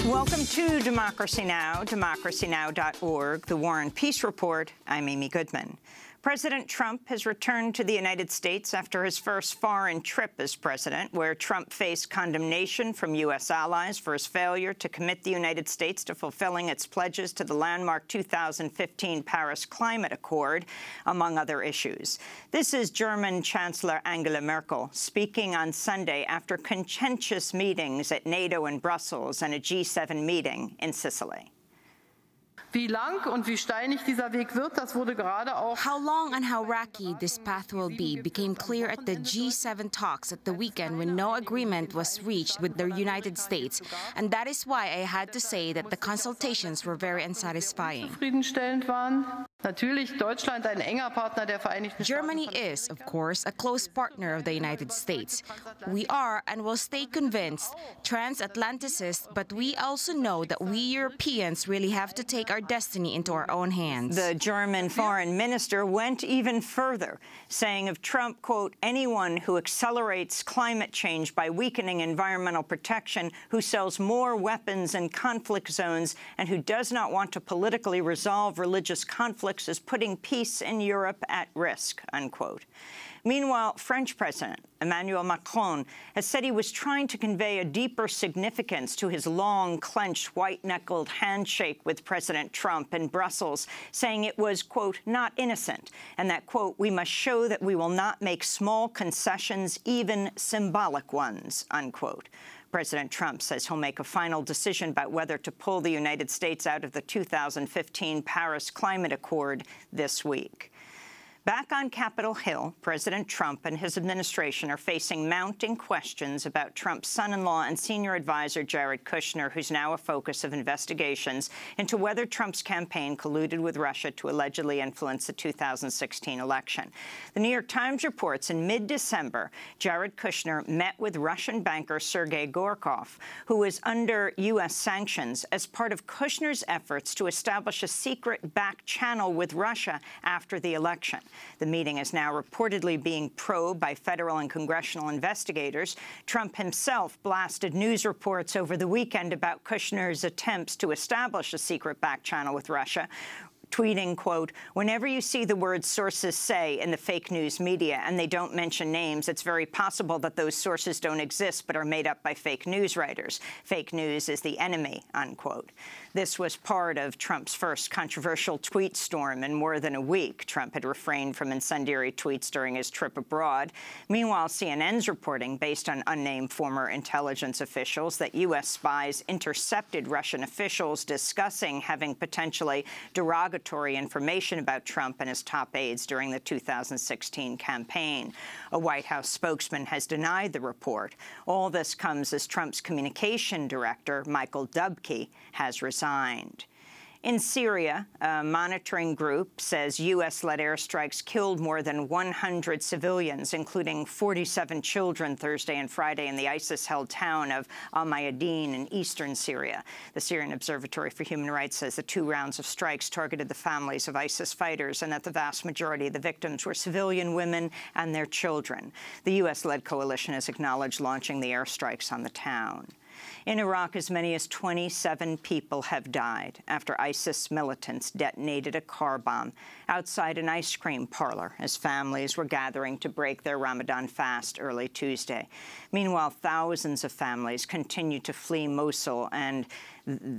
Welcome to Democracy Now!, democracynow.org, the War and Peace Report. I'm Amy Goodman. President Trump has returned to the United States after his first foreign trip as president, where Trump faced condemnation from U.S. allies for his failure to commit the United States to fulfilling its pledges to the landmark 2015 Paris Climate Accord, among other issues. This is German Chancellor Angela Merkel speaking on Sunday after contentious meetings at NATO in Brussels and a G7 meeting in Sicily. Wie lang und wie steinig dieser Weg wird, das wurde gerade auch. How long and how rocky this path will be became clear at the G7 talks at the weekend when no agreement was reached with the United States. And that is why I had to say that the consultations were very unsatisfying. Zufriedenstellend waren. Natürlich Deutschland ein enger Partner der Vereinigten Staaten. Germany is, of course, a close partner of the United States. We are and will stay convinced transatlanticists, but we also know that we Europeans really have to take our destiny into our own hands. The German foreign minister went even further, saying of Trump, quote, anyone who accelerates climate change by weakening environmental protection, who sells more weapons in conflict zones, and who does not want to politically resolve religious conflicts is putting peace in Europe at risk, unquote. Meanwhile, French President Emmanuel Macron has said he was trying to convey a deeper significance to his long, clenched, white-knuckled handshake with President Trump in Brussels, saying it was, quote, not innocent, and that, quote, we must show that we will not make small concessions, even symbolic ones, unquote. President Trump says he'll make a final decision about whether to pull the United States out of the 2015 Paris Climate Accord this week. Back on Capitol Hill, President Trump and his administration are facing mounting questions about Trump's son-in-law and senior advisor Jared Kushner, who's now a focus of investigations into whether Trump's campaign colluded with Russia to allegedly influence the 2016 election. The New York Times reports in mid-December, Jared Kushner met with Russian banker Sergei Gorkov, who is under U.S. sanctions, as part of Kushner's efforts to establish a secret back channel with Russia after the election. The meeting is now reportedly being probed by federal and congressional investigators. Trump himself blasted news reports over the weekend about Kushner's attempts to establish a secret back channel with Russia, tweeting, quote, whenever you see the words sources say in the fake news media and they don't mention names, it's very possible that those sources don't exist but are made up by fake news writers. Fake news is the enemy, unquote. This was part of Trump's first controversial tweet storm in more than a week. Trump had refrained from incendiary tweets during his trip abroad. Meanwhile, CNN's reporting, based on unnamed former intelligence officials, that U.S. spies intercepted Russian officials discussing having potentially derogatory information about Trump and his top aides during the 2016 campaign. A White House spokesman has denied the report. All this comes as Trump's communication director, Michael Dubke, has resigned. In Syria, a monitoring group says U.S.-led airstrikes killed more than 100 civilians, including 47 children Thursday and Friday in the ISIS-held town of al-Mayadeen in eastern Syria. The Syrian Observatory for Human Rights says the 2 rounds of strikes targeted the families of ISIS fighters and that the vast majority of the victims were civilian women and their children. The U.S.-led coalition has acknowledged launching the airstrikes on the town. In Iraq, as many as 27 people have died after ISIS militants detonated a car bomb outside an ice cream parlor as families were gathering to break their Ramadan fast early Tuesday. Meanwhile, thousands of families continue to flee Mosul and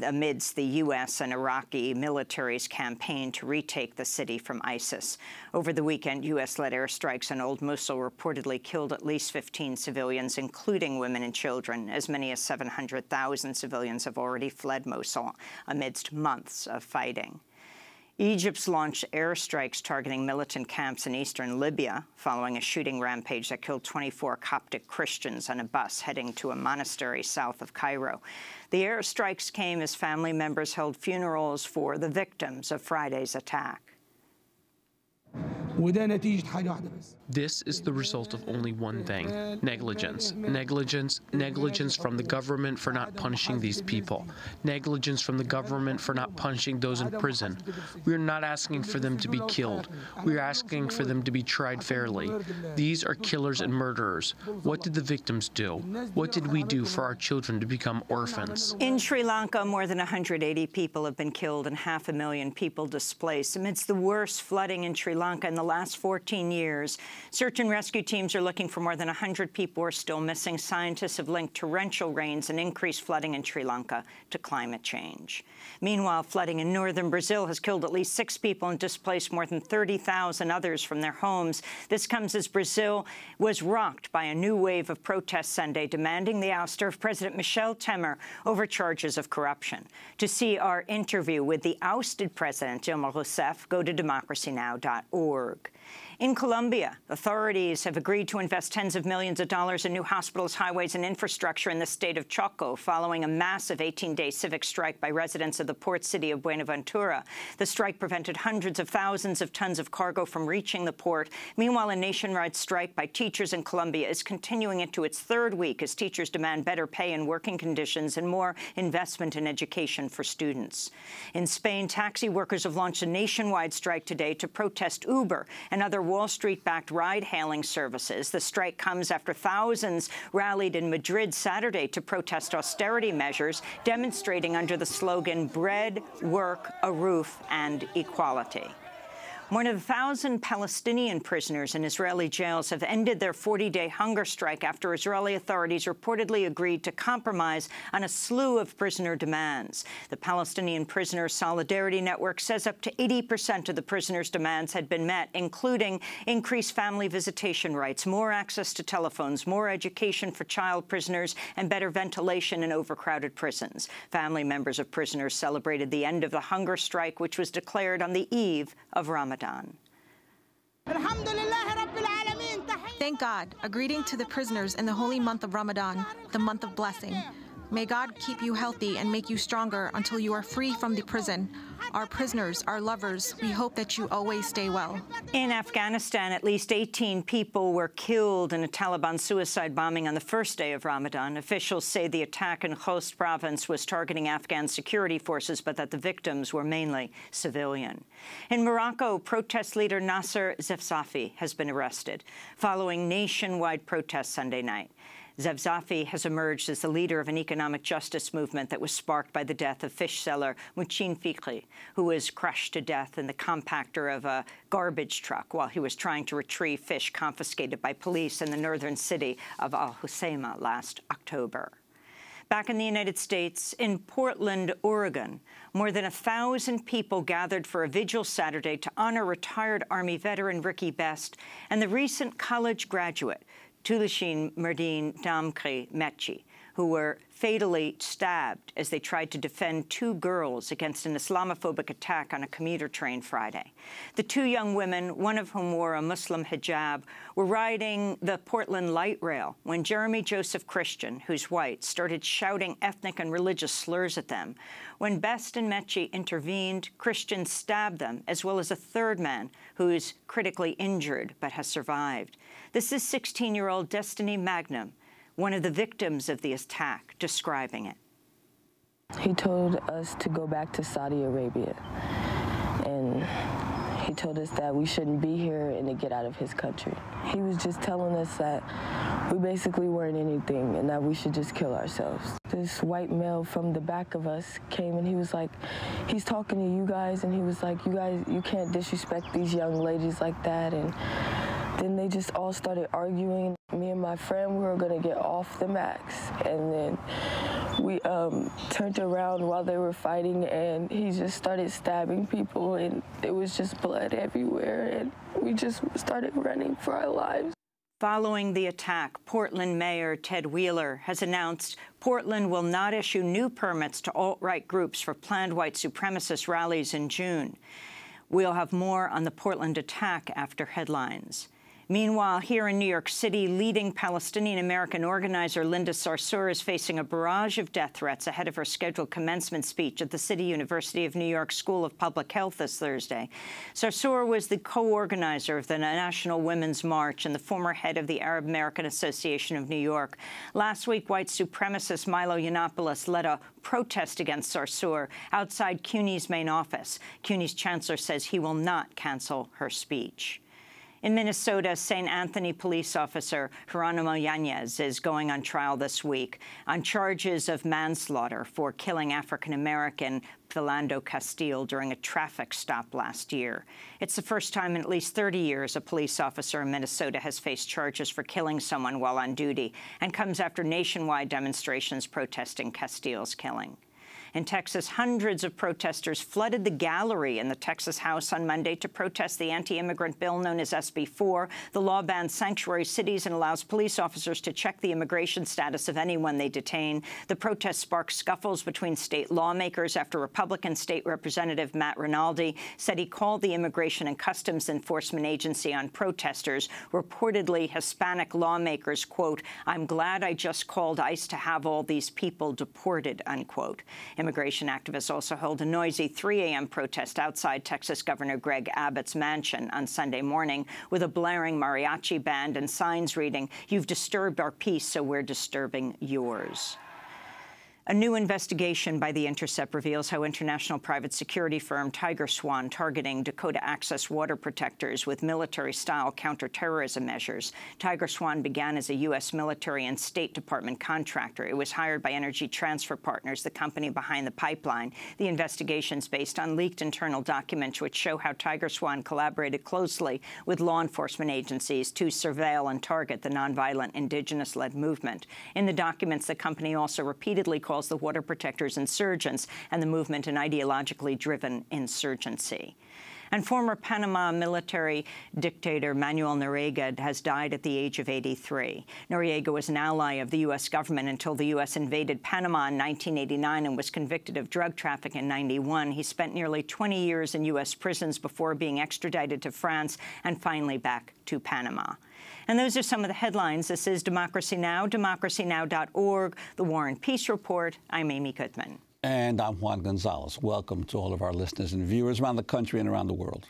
amidst the U.S. and Iraqi military's campaign to retake the city from ISIS. Over the weekend, U.S.-led airstrikes on Old Mosul reportedly killed at least 15 civilians, including women and children. As many as 700,000 civilians have already fled Mosul amidst months of fighting. Egypt's launched airstrikes targeting militant camps in eastern Libya following a shooting rampage that killed 24 Coptic Christians on a bus heading to a monastery south of Cairo. The airstrikes came as family members held funerals for the victims of Friday's attack. وده نتيجة حاجة واحدة بس. This is the result of only one thing: negligence. Negligence from the government for not punishing these people. Negligence from the government for not punishing those in prison. We are not asking for them to be killed. We are asking for them to be tried fairly. These are killers and murderers. What did the victims do? What did we do for our children to become orphans? In Sri Lanka, more than 180 people have been killed and 500,000 people displaced amidst the worst flooding in Sri Lanka in the last 14 years. Search and rescue teams are looking for more than 100 people who are still missing. Scientists have linked torrential rains and increased flooding in Sri Lanka to climate change. Meanwhile, flooding in northern Brazil has killed at least 6 people and displaced more than 30,000 others from their homes. This comes as Brazil was rocked by a new wave of protests Sunday demanding the ouster of President Michel Temer over charges of corruption. To see our interview with the ousted President Dilma Rousseff, go to democracynow.org. In Colombia, authorities have agreed to invest tens of millions of dollars in new hospitals, highways, and infrastructure in the state of Choco following a massive 18-day civic strike by residents of the port city of Buenaventura. The strike prevented hundreds of thousands of tons of cargo from reaching the port. Meanwhile, a nationwide strike by teachers in Colombia is continuing into its 3rd week as teachers demand better pay and working conditions and more investment in education for students. In Spain, taxi workers have launched a nationwide strike today to protest Uber and other Wall Street-backed ride-hailing services. The strike comes after thousands rallied in Madrid Saturday to protest austerity measures, demonstrating under the slogan, "Bread, Work, a Roof, and Equality." More than 1,000 Palestinian prisoners in Israeli jails have ended their 40-day hunger strike after Israeli authorities reportedly agreed to compromise on a slew of prisoner demands. The Palestinian Prisoner Solidarity Network says up to 80% of the prisoners' demands had been met, including increased family visitation rights, more access to telephones, more education for child prisoners, and better ventilation in overcrowded prisons. Family members of prisoners celebrated the end of the hunger strike, which was declared on the eve of Ramadan. Thank God, a greeting to the prisoners in the holy month of Ramadan, the month of blessing. May God keep you healthy and make you stronger until you are free from the prison. Our prisoners, our lovers, we hope that you always stay well. In Afghanistan, at least 18 people were killed in a Taliban suicide bombing on the first day of Ramadan. Officials say the attack in Khost province was targeting Afghan security forces, but that the victims were mainly civilian. In Morocco, protest leader Nasser Zefzafi has been arrested following nationwide protests Sunday night. Zefzafi has emerged as the leader of an economic justice movement that was sparked by the death of fish seller Mouchin Fikri, who was crushed to death in the compactor of a garbage truck while he was trying to retrieve fish confiscated by police in the northern city of Al Hoceima last October. Back in the United States, in Portland, Oregon, more than 1,000 people gathered for a vigil Saturday to honor retired Army veteran Ricky Best and the recent college graduate Tulishin Merdin Damkri Mechi, who were fatally stabbed as they tried to defend 2 girls against an Islamophobic attack on a commuter train Friday. The 2 young women, one of whom wore a Muslim hijab, were riding the Portland light rail when Jeremy Joseph Christian, who's white, started shouting ethnic and religious slurs at them. When Best and Mechi intervened, Christian stabbed them, as well as a 3rd man who is critically injured but has survived. This is 16-year-old Destiny Magnum, one of the victims of the attack, describing it. He told us to go back to Saudi Arabia, and he told us that we shouldn't be here and to get out of his country. He was just telling us that we basically weren't anything and that we should just kill ourselves. This white male from the back of us came and he was like, he's talking to you guys, and he was like, you guys, you can't disrespect these young ladies like that. And then they just all started arguing. Me and my friend, we were gonna get off the max, and then we turned around while they were fighting, and he just started stabbing people, and it was just blood everywhere, and we just started running for our lives. Following the attack, Portland Mayor Ted Wheeler has announced Portland will not issue new permits to alt-right groups for planned white supremacist rallies in June. We'll have more on the Portland attack after headlines. Meanwhile, here in New York City, leading Palestinian-American organizer Linda Sarsour is facing a barrage of death threats ahead of her scheduled commencement speech at the City University of New York School of Public Health this Thursday. Sarsour was the co-organizer of the National Women's March and the former head of the Arab American Association of New York. Last week, white supremacist Milo Yiannopoulos led a protest against Sarsour outside CUNY's main office. CUNY's chancellor says he will not cancel her speech. In Minnesota, St. Anthony police officer Geronimo Yanez is going on trial this week on charges of manslaughter for killing African-American Philando Castile during a traffic stop last year. It's the first time in at least 30 years a police officer in Minnesota has faced charges for killing someone while on duty, and comes after nationwide demonstrations protesting Castile's killing. In Texas, hundreds of protesters flooded the gallery in the Texas House on Monday to protest the anti-immigrant bill known as SB 4. The law bans sanctuary cities and allows police officers to check the immigration status of anyone they detain. The protest sparked scuffles between state lawmakers after Republican State Representative Matt Rinaldi said he called the Immigration and Customs Enforcement Agency on protesters, reportedly Hispanic lawmakers, quote, "I'm glad I just called ICE to have all these people deported," unquote. Immigration activists also held a noisy 3 a.m. protest outside Texas Governor Greg Abbott's mansion on Sunday morning with a blaring mariachi band and signs reading, "You've disturbed our peace, so we're disturbing yours." A new investigation by The Intercept reveals how international private security firm Tiger Swan targeting Dakota Access water protectors with military-style counterterrorism measures. Tiger Swan began as a U.S. military and State Department contractor. It was hired by Energy Transfer Partners, the company behind the pipeline. The investigation's based on leaked internal documents which show how Tiger Swan collaborated closely with law enforcement agencies to surveil and target the nonviolent indigenous-led movement. In the documents, the company also repeatedly calls the water protectors insurgents and the movement an ideologically driven insurgency. And former Panama military dictator Manuel Noriega has died at the age of 83. Noriega was an ally of the U.S. government until the U.S. invaded Panama in 1989 and was convicted of drug trafficking in 91. He spent nearly 20 years in U.S. prisons before being extradited to France and finally back to Panama. And those are some of the headlines. This is Democracy Now!, democracynow.org, The War and Peace Report. I'm Amy Goodman. And I'm Juan Gonzalez. Welcome to all of our listeners and viewers around the country and around the world.